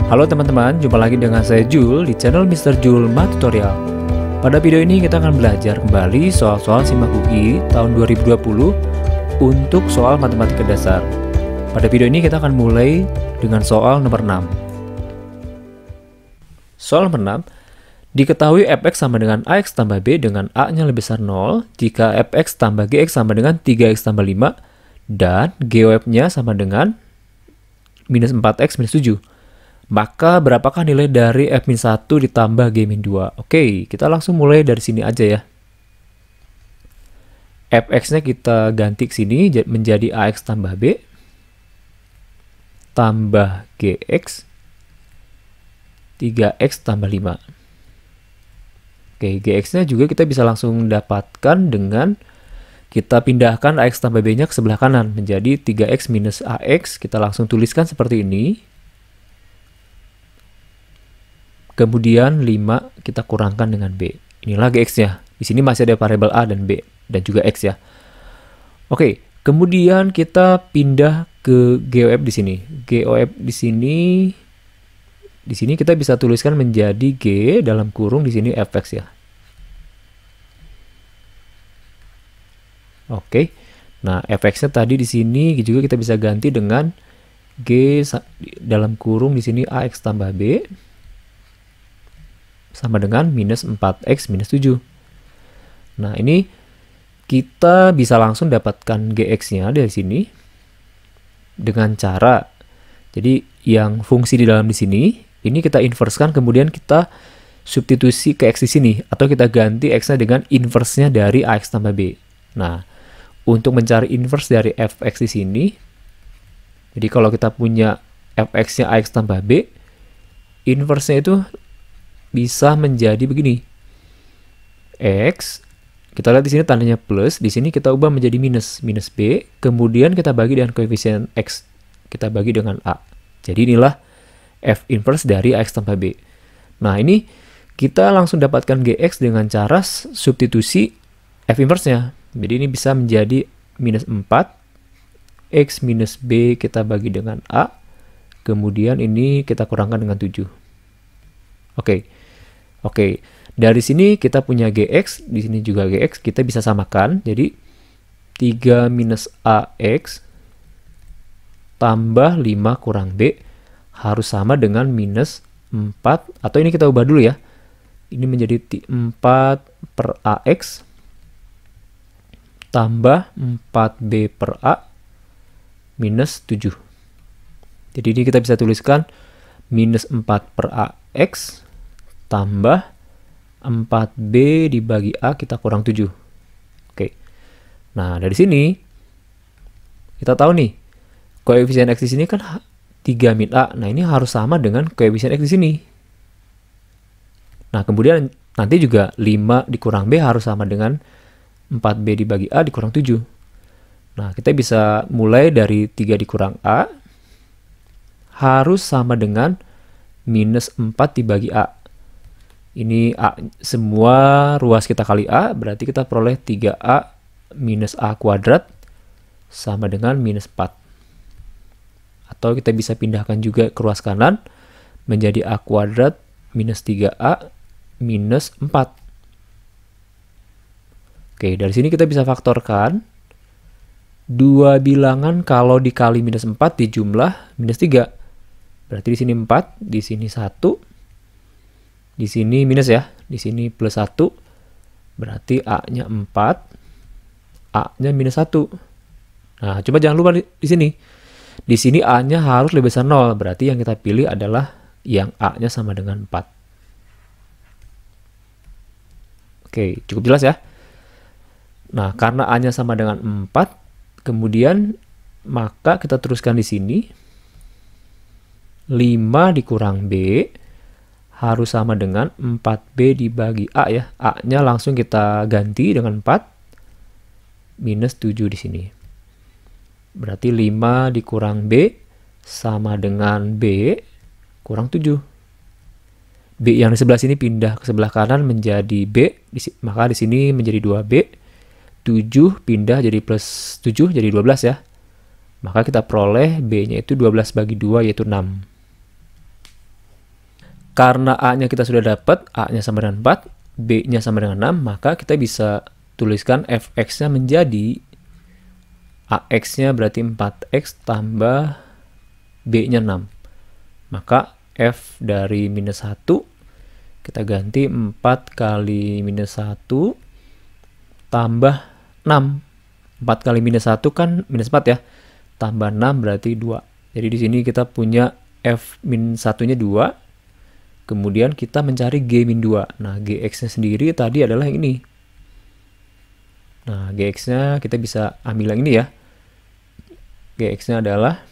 Halo teman-teman, jumpa lagi dengan saya Jul di channel Mr. Jul Math Tutorial. Pada video ini kita akan belajar kembali soal-soal SIMAK UI tahun 2020 untuk soal matematika dasar. Pada video ini kita akan mulai dengan soal nomor 6. Soal nomor 6, diketahui fx sama dengan ax tambah b dengan a-nya lebih besar 0 jika fx tambah gx sama dengan 3x tambah 5 dan GOF-nya sama dengan minus 4x minus 7. Maka berapakah nilai dari f-1 ditambah g-2? Oke, kita langsung mulai dari sini aja ya. fx-nya kita ganti ke sini menjadi ax tambah b tambah gx 3x tambah 5. Oke, gx-nya juga kita bisa langsung dapatkan dengan kita pindahkan ax tambah b-nya ke sebelah kanan menjadi 3x minus ax. Kita langsung tuliskan seperti ini. Kemudian 5 kita kurangkan dengan b. Inilah gx-nya. Di sini masih ada variabel a dan b dan juga x ya. Oke, kemudian kita pindah ke GOF di sini. GOF di sini kita bisa tuliskan menjadi g dalam kurung di sini fx ya. Oke. Nah, fx-nya tadi di sini juga kita bisa ganti dengan g dalam kurung di sini ax tambah b sama dengan minus 4x minus 7. Nah, ini kita bisa langsung dapatkan gx-nya dari sini dengan cara, jadi yang fungsi di dalam di sini, ini kita inverskan, kemudian kita substitusi ke x di sini, atau kita ganti x-nya dengan inverse-nya dari ax tambah b. Nah, untuk mencari inverse dari fx di sini, jadi kalau kita punya fx-nya ax tambah b, inverse-nya itu bisa menjadi begini. X, kita lihat di sini tandanya plus, di sini kita ubah menjadi minus, minus b, kemudian kita bagi dengan koefisien x, kita bagi dengan a. Jadi inilah f inverse dari x tambah b. Nah, ini kita langsung dapatkan gx dengan cara substitusi f inverse-nya. Jadi ini bisa menjadi minus 4, x minus b kita bagi dengan a, kemudian ini kita kurangkan dengan 7. Oke, dari sini kita punya gx, di sini juga gx, kita bisa samakan. Jadi 3 minus ax tambah 5 kurang b harus sama dengan minus 4, atau ini kita ubah dulu ya. Ini menjadi 4 per ax tambah 4b per a minus 7. Jadi ini kita bisa tuliskan minus 4 per ax tambah 4b dibagi a kita kurang 7. Oke. Nah, dari sini kita tahu nih koefisien x di sini kan 3 min a. Nah, ini harus sama dengan koefisien x di sini. Nah, kemudian nanti juga 5 dikurang b harus sama dengan 4b dibagi a dikurang 7. Nah, kita bisa mulai dari 3 dikurang a harus sama dengan minus 4 dibagi a. Ini a, semua ruas kita kali a, berarti kita peroleh 3a minus a kuadrat sama dengan minus 4. Atau kita bisa pindahkan juga ke ruas kanan menjadi a kuadrat minus 3a minus 4. Oke, dari sini kita bisa faktorkan dua bilangan kalau dikali minus 4 dijumlah minus 3. Berarti di sini 4, di sini 1. Di sini minus ya, di sini plus 1, berarti A-nya 4, A-nya minus 1. Nah, coba jangan lupa di sini. Di sini A-nya harus lebih besar 0, berarti yang kita pilih adalah yang A-nya sama dengan 4. Oke, cukup jelas ya. Nah, karena A-nya sama dengan 4, kemudian maka kita teruskan di sini. 5 dikurang B harus sama dengan 4b dibagi a ya. A-nya langsung kita ganti dengan 4 minus 7 di sini. Berarti 5 dikurang b sama dengan b kurang 7. B yang di sebelah sini pindah ke sebelah kanan menjadi b, maka di sini menjadi 2b. 7 pindah jadi plus 7 jadi 12 ya. Maka kita peroleh b-nya itu 12 bagi 2 yaitu 6. karena A-nya kita sudah dapat, A-nya sama dengan 4, B-nya sama dengan 6, maka kita bisa tuliskan Fx-nya menjadi AX-nya berarti 4X tambah B-nya 6. Maka F dari minus 1, kita ganti 4 kali minus 1 tambah 6. 4 kali minus 1 kan minus 4 ya, tambah 6 berarti 2. Jadi di sini kita punya F min 1-nya 2, kemudian kita mencari G min 2. Nah, Gx-nya sendiri tadi adalah yang ini. Nah, Gx-nya kita bisa ambil yang ini ya. Gx-nya adalah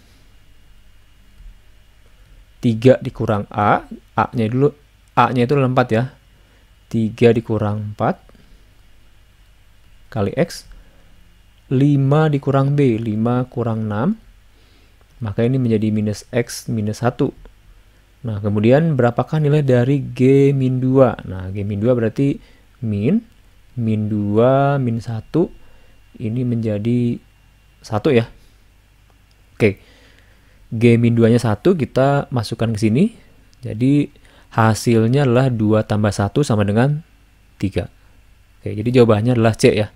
3 dikurang A. A-nya dulu, A-nya itu adalah 4 ya. 3 dikurang 4 kali X. 5 dikurang B. 5 kurang 6. Maka ini menjadi minus X minus 1. Nah, kemudian berapakah nilai dari G min 2? Nah, G min 2 berarti min 2 min 1. Ini menjadi 1 ya. Oke. G min 2-nya 1 kita masukkan ke sini. Jadi hasilnya adalah 2 tambah 1 sama dengan 3. Oke, jadi jawabannya adalah C ya.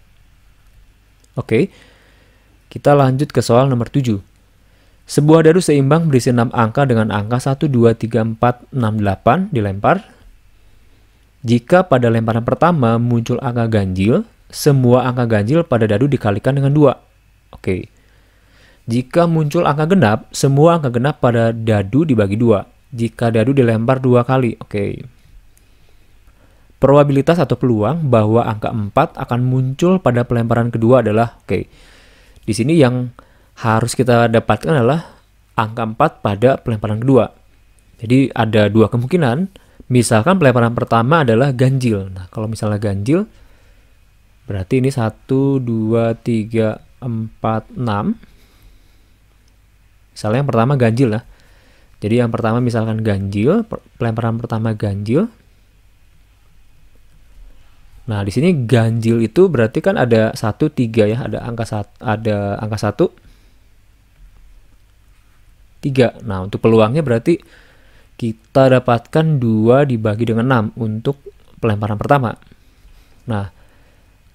Oke. Kita lanjut ke soal nomor 7. Sebuah dadu seimbang berisi 6 angka dengan angka 1, 2, 3, 4, 6, 8 dilempar. Jika pada lemparan pertama muncul angka ganjil, semua angka ganjil pada dadu dikalikan dengan 2. Oke. Jika muncul angka genap, semua angka genap pada dadu dibagi 2. Jika dadu dilempar 2 kali. Oke. Probabilitas atau peluang bahwa angka 4 akan muncul pada pelemparan kedua adalah, oke. Di sini yang harus kita dapatkan adalah angka 4 pada pelemparan kedua. Jadi ada 2 kemungkinan. Misalkan pelemparan pertama adalah ganjil. Nah, kalau misalnya ganjil, berarti ini 1, 2, 3, 4, 6. Misalnya yang pertama ganjil lah. Jadi yang pertama misalkan ganjil, pelemparan pertama ganjil. Nah, di sini ganjil itu berarti kan ada 1, 3 ya, ada angka 1, 3. Nah, untuk peluangnya berarti kita dapatkan 2 dibagi dengan 6 untuk pelemparan pertama. Nah,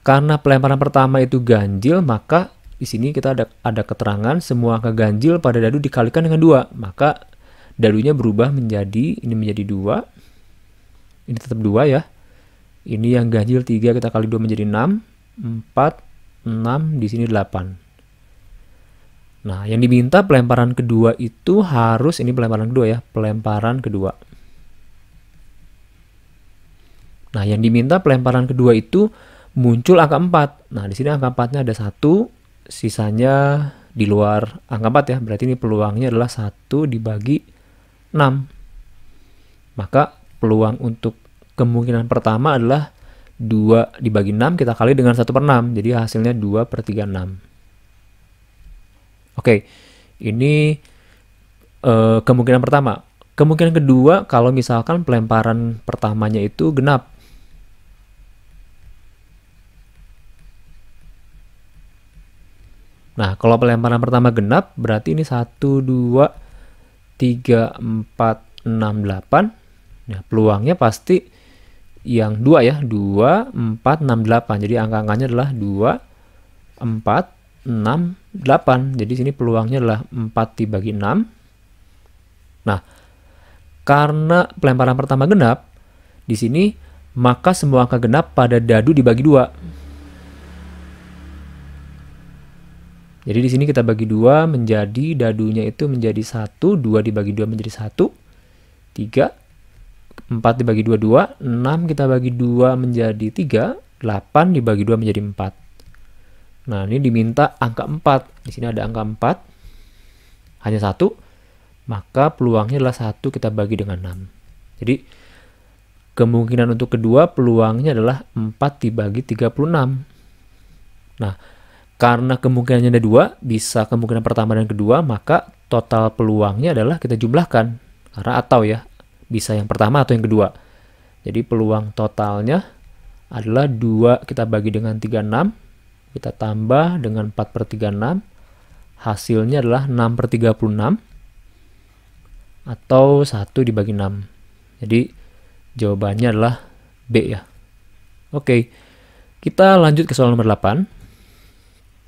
karena pelemparan pertama itu ganjil, maka di sini kita ada keterangan semua angka ganjil pada dadu dikalikan dengan 2. Maka dadunya berubah menjadi, ini menjadi 2. Ini tetap 2 ya. Ini yang ganjil 3 kita kali 2 menjadi 6. 4, 6, di sini 8. Nah, yang diminta pelemparan kedua itu harus, ini pelemparan kedua ya, pelemparan kedua. Nah, yang diminta pelemparan kedua itu muncul angka 4. Nah, di sini angka 4-nya ada 1, sisanya di luar angka 4 ya. Berarti ini peluangnya adalah 1 dibagi 6. Maka peluang untuk kemungkinan pertama adalah 2 dibagi 6 kita kali dengan 1/6. Jadi hasilnya 2/36. Oke, ini kemungkinan pertama. Kemungkinan kedua, kalau misalkan pelemparan pertamanya itu genap. Nah, kalau pelemparan pertama genap, berarti ini 1, 2, 3, 4, 6, 8. Nah, peluangnya pasti yang 2 ya, 2, 4, 6, 8. Jadi angka-angkanya adalah 2, 4, 6, 8. Jadi sini peluangnya adalah 4 dibagi 6. Nah, karena pelemparan pertama genap, di sini maka semua angka genap pada dadu dibagi 2. Jadi di sini kita bagi 2 menjadi dadunya itu menjadi 1, 2 dibagi 2 menjadi 1, 3, 4 dibagi 2, 2, 6 kita bagi 2 menjadi 3, 8 dibagi 2 menjadi 4. Nah, ini diminta angka 4. Di sini ada angka 4, hanya 1, maka peluangnya adalah 1 kita bagi dengan 6. Jadi, kemungkinan untuk kedua peluangnya adalah 4 dibagi 36. Nah, karena kemungkinannya ada 2, bisa kemungkinan pertama dan kedua, maka total peluangnya adalah kita jumlahkan. Karena atau ya, bisa yang pertama atau yang kedua. Jadi peluang totalnya adalah 2 kita bagi dengan 36, kita tambah dengan 4/36, hasilnya adalah 6/36, atau 1 dibagi 6. Jadi jawabannya adalah B ya. Oke, kita lanjut ke soal nomor 8.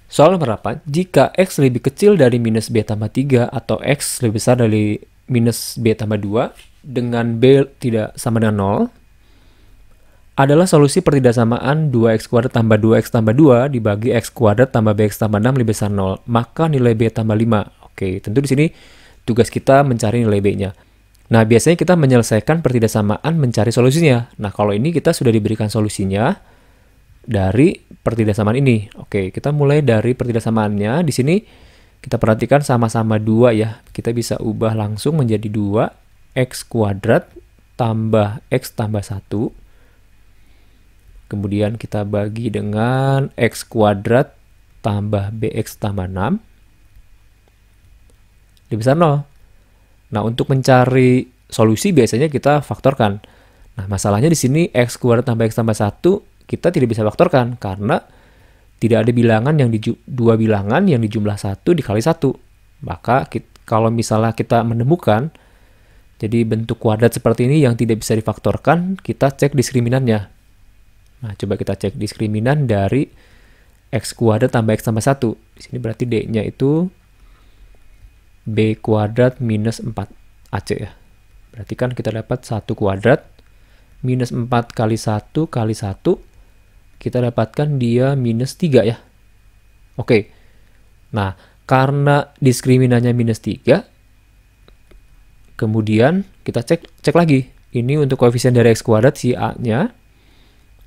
Soal nomor 8, jika X lebih kecil dari minus B tambah 3 atau X lebih besar dari minus B tambah 2 dengan B tidak sama dengan 0, adalah solusi pertidaksamaan 2X kuadrat tambah 2X tambah 2 dibagi X kuadrat tambah BX tambah 6 lebih besar 0. Maka nilai B tambah 5. Oke, tentu di sini tugas kita mencari nilai B-nya. Nah, biasanya kita menyelesaikan pertidaksamaan mencari solusinya. Nah, kalau ini kita sudah diberikan solusinya dari pertidaksamaan ini. Oke, kita mulai dari pertidaksamaannya. Di sini kita perhatikan sama-sama 2 ya. Kita bisa ubah langsung menjadi 2X kuadrat tambah X tambah 1. Kemudian kita bagi dengan X kuadrat tambah BX tambah 6. Lebih besar 0. Nah, untuk mencari solusi biasanya kita faktorkan. Nah, masalahnya di sini X kuadrat tambah X tambah 1 kita tidak bisa faktorkan karena tidak ada bilangan yang dua bilangan yang dijumlah 1 dikali 1. Maka kalau misalnya kita menemukan jadi bentuk kuadrat seperti ini yang tidak bisa difaktorkan, kita cek diskriminannya. Nah, coba kita cek diskriminan dari X kuadrat tambah X tambah 1. Di sini berarti D-nya itu B kuadrat minus 4 AC ya. Berarti kan kita dapat 1 kuadrat minus 4 kali 1 kali 1. Kita dapatkan dia minus 3 ya. Oke. Nah, karena diskriminannya minus 3, kemudian kita cek lagi. Ini untuk koefisien dari X kuadrat si A-nya.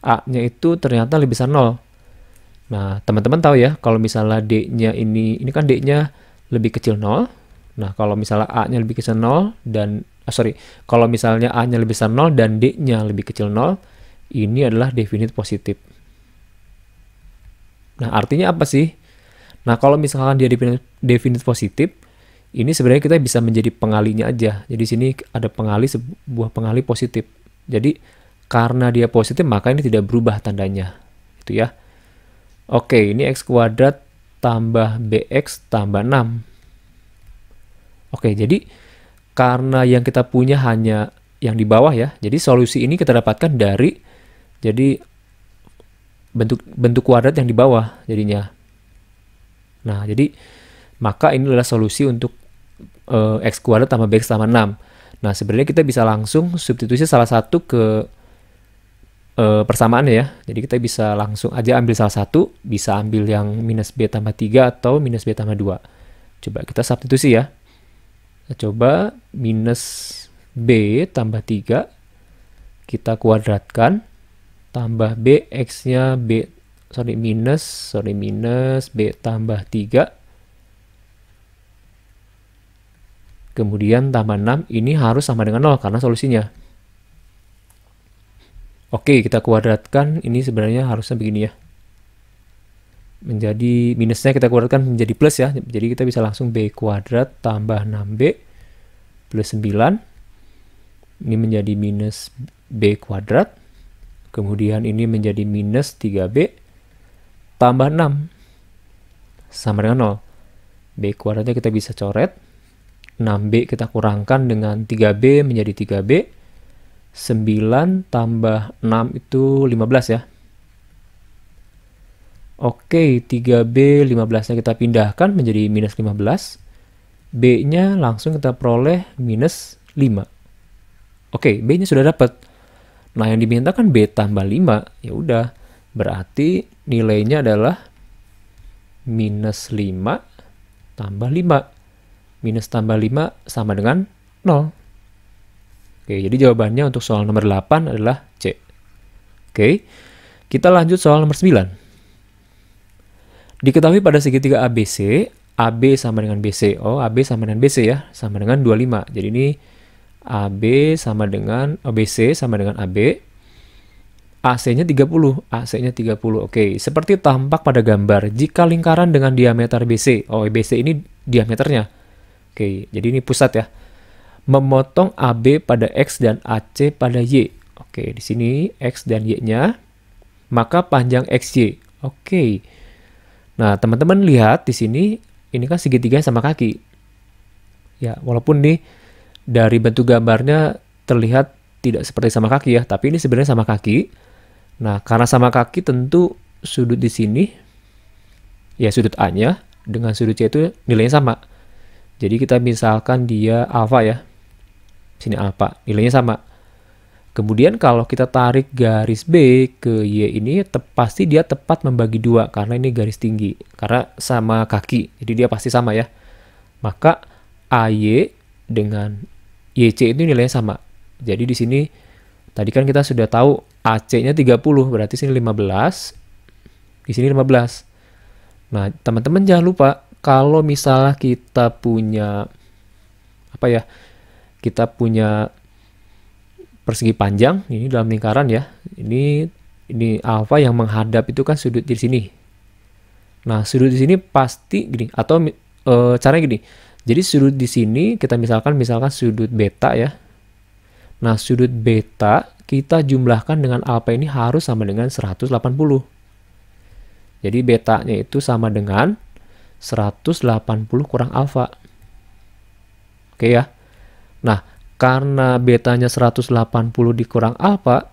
A-nya itu ternyata lebih besar 0. Nah, teman-teman tahu ya, kalau misalnya D-nya ini kan D-nya lebih kecil 0. Nah, kalau misalnya A-nya lebih kecil 0 dan, kalau misalnya A-nya lebih besar 0 dan D-nya lebih kecil 0, ini adalah definite positif. Nah, artinya apa sih? Nah, kalau misalkan dia definite positif, ini sebenarnya kita bisa menjadi pengalinya aja. Jadi sini ada sebuah pengali positif. Jadi, karena dia positif, maka ini tidak berubah tandanya. Itu ya. Oke, ini X kuadrat tambah BX tambah 6. Oke, jadi karena yang kita punya hanya yang di bawah ya. Jadi solusi ini kita dapatkan dari bentuk kuadrat yang di bawah jadinya. Nah, jadi maka ini adalah solusi untuk X kuadrat tambah BX tambah 6. Nah, sebenarnya kita bisa langsung substitusi salah satu ke persamaannya ya. Jadi kita bisa langsung aja ambil salah satu, bisa ambil yang minus B tambah 3 atau minus B tambah 2. Coba kita substitusi ya. Kita coba minus B tambah 3, kita kuadratkan, tambah B, X-nya minus B tambah 3. Kemudian tambah 6, ini harus sama dengan 0 karena solusinya. Oke, kita kuadratkan, ini sebenarnya harusnya begini ya. Menjadi minusnya kita kuadratkan menjadi plus ya. Jadi kita bisa langsung B kuadrat tambah 6B plus 9. Ini menjadi minus B kuadrat. Kemudian ini menjadi minus 3B tambah 6. Sama dengan 0. B kuadratnya kita bisa coret. 6B kita kurangkan dengan 3B menjadi 3B. 9 tambah 6 itu 15 ya. Oke, 3B 15-nya kita pindahkan menjadi minus 15. B-nya langsung kita peroleh minus 5. Oke, B-nya sudah dapat. Nah, yang diminta kan B tambah 5. Ya udah, berarti nilainya adalah minus 5 tambah 5. Minus tambah 5 sama dengan 0. Oke, jadi jawabannya untuk soal nomor 8 adalah C. Oke, kita lanjut soal nomor 9. Diketahui pada segitiga ABC, AB sama dengan BC. Oh, AB sama dengan BC ya, sama dengan 25. Jadi ini AB sama dengan BC sama dengan AB. AC-nya 30. AC-nya 30. Oke, seperti tampak pada gambar, jika lingkaran dengan diameter BC. Oh, BC ini diameternya. Oke, jadi ini pusat ya. Memotong AB pada X dan AC pada Y. Oke, di sini X dan Y-nya. Maka panjang XY. Oke. Nah, teman-teman lihat di sini, ini kan segitiga sama kaki. Ya, walaupun nih dari bentuk gambarnya terlihat tidak seperti sama kaki ya, tapi ini sebenarnya sama kaki. Nah, karena sama kaki tentu sudut di sini, ya sudut A-nya dengan sudut C itu nilainya sama. Jadi kita misalkan dia alfa ya, sini alfa, nilainya sama. Kemudian kalau kita tarik garis B ke Y ini, pasti dia tepat membagi dua, karena ini garis tinggi. Karena sama kaki, jadi dia pasti sama ya. Maka AY dengan YC itu nilainya sama. Jadi di sini, tadi kan kita sudah tahu AC-nya 30, berarti sini 15, di sini 15. Nah, teman-teman jangan lupa, kalau misalnya kita punya, apa ya, kita punya persegi panjang ini dalam lingkaran ya, ini alfa yang menghadap itu kan sudut di sini. Nah, sudut di sini pasti gini, atau caranya gini. Jadi sudut di sini kita misalkan sudut beta ya. Nah, sudut beta kita jumlahkan dengan alfa ini harus sama dengan 180. Jadi betanya itu sama dengan 180 kurang alfa. Oke ya. Nah, karena betanya 180 dikurang alfa,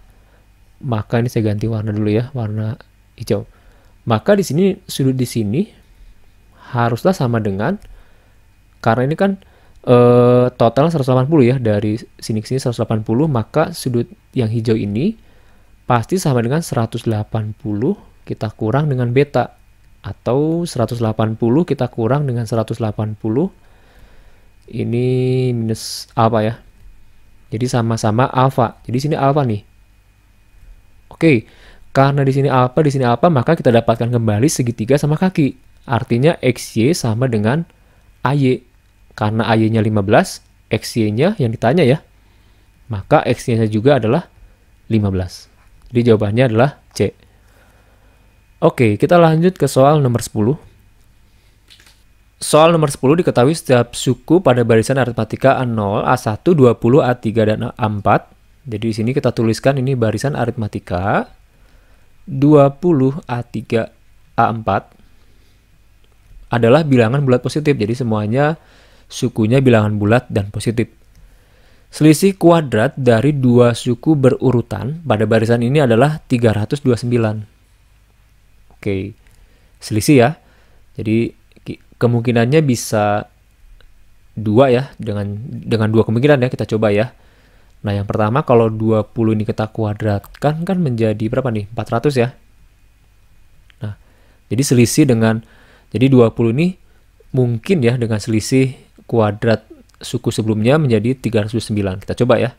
maka ini saya ganti warna dulu ya, warna hijau. Maka di sini sudut di sini haruslah sama dengan, karena ini kan total 180 ya, dari sini ke sini 180, maka sudut yang hijau ini pasti sama dengan 180 kita kurang dengan beta, atau 180 kita kurang dengan 180 ini minus alfa ya. Jadi sama-sama alfa. Jadi sini alfa nih. Oke, karena di sini alfa, maka kita dapatkan kembali segitiga sama kaki. Artinya XY sama dengan AY. Karena AY-nya 15, XY-nya yang ditanya ya. Maka XY-nya juga adalah 15. Jadi jawabannya adalah C. Oke, kita lanjut ke soal nomor 10. Soal nomor 10 diketahui setiap suku pada barisan aritmatika A0, A1, 20, A3, dan A4. Jadi di sini kita tuliskan ini barisan aritmatika 20, A3, A4 adalah bilangan bulat positif. Jadi semuanya sukunya bilangan bulat dan positif. Selisih kuadrat dari dua suku berurutan pada barisan ini adalah 329. Oke, selisih ya. Jadi kemungkinannya bisa dua ya, dengan dua kemungkinan ya, kita coba ya. Nah, yang pertama kalau 20 ini kita kuadratkan kan menjadi berapa nih? 400 ya. Nah, jadi selisih jadi 20 ini mungkin ya dengan selisih kuadrat suku sebelumnya menjadi 309. Kita coba ya.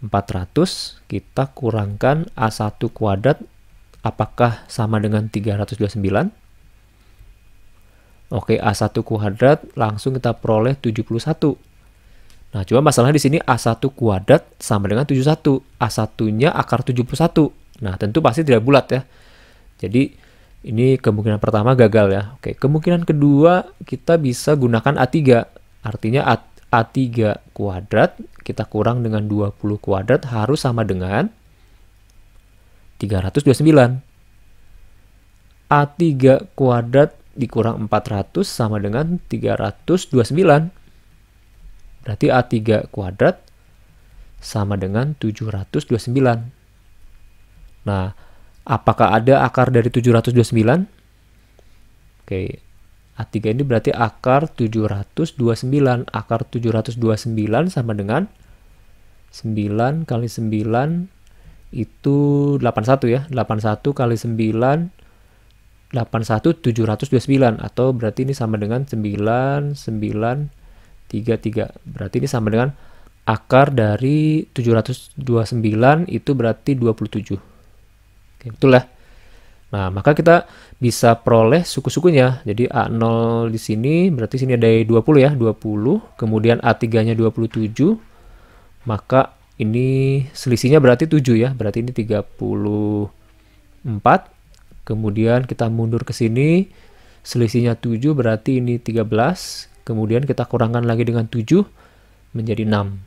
400 kita kurangkan A1 kuadrat, apakah sama dengan 329? Oke, A1 kuadrat langsung kita peroleh 71. Nah, cuma masalahnya di sini A1 kuadrat sama dengan 71. A1-nya akar 71. Nah, tentu pasti tidak bulat ya. Jadi, ini kemungkinan pertama gagal ya. Oke, kemungkinan kedua kita bisa gunakan A3. Artinya A3 kuadrat kita kurang dengan 20 kuadrat harus sama dengan 329. A3 kuadrat dikurang 400 sama dengan 329. Berarti A3 kuadrat sama dengan 729. Nah, apakah ada akar dari 729? Oke, A3 ini berarti akar 729. Akar 729 sama dengan 9 kali 9 itu 81 ya. 81 kali 9 81 729, atau berarti ini sama dengan 9933. Berarti ini sama dengan akar dari 729 itu berarti 27. Oke, betul ya. Nah, maka kita bisa peroleh suku-sukunya. Jadi A0 di sini berarti sini ada 20 ya, 20. Kemudian A3-nya 27. Maka ini selisihnya berarti 7 ya. Berarti ini 34. Kemudian kita mundur ke sini, selisihnya 7 berarti ini 13. Kemudian kita kurangkan lagi dengan 7 menjadi 6.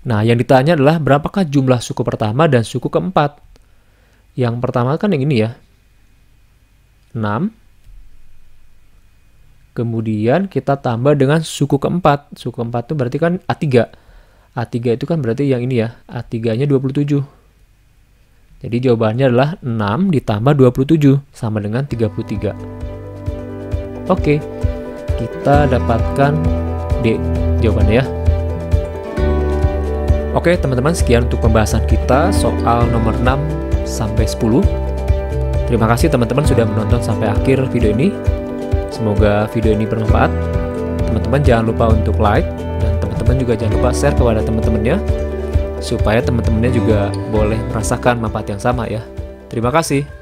Nah, yang ditanya adalah berapakah jumlah suku pertama dan suku keempat. Yang pertama kan yang ini ya, 6. Kemudian kita tambah dengan suku keempat. Suku keempat itu berarti kan A3. A3 itu kan berarti yang ini ya, A3-nya 27. Jadi jawabannya adalah 6 ditambah 27 sama dengan 33. Oke, kita dapatkan D jawabannya ya. Oke teman-teman, sekian untuk pembahasan kita soal nomor 6 sampai 10. Terima kasih teman-teman sudah menonton sampai akhir video ini. Semoga video ini bermanfaat. Teman-teman jangan lupa untuk like, dan teman-teman juga jangan lupa share kepada teman-temannya, supaya teman-temannya juga boleh merasakan manfaat yang sama ya. Terima kasih.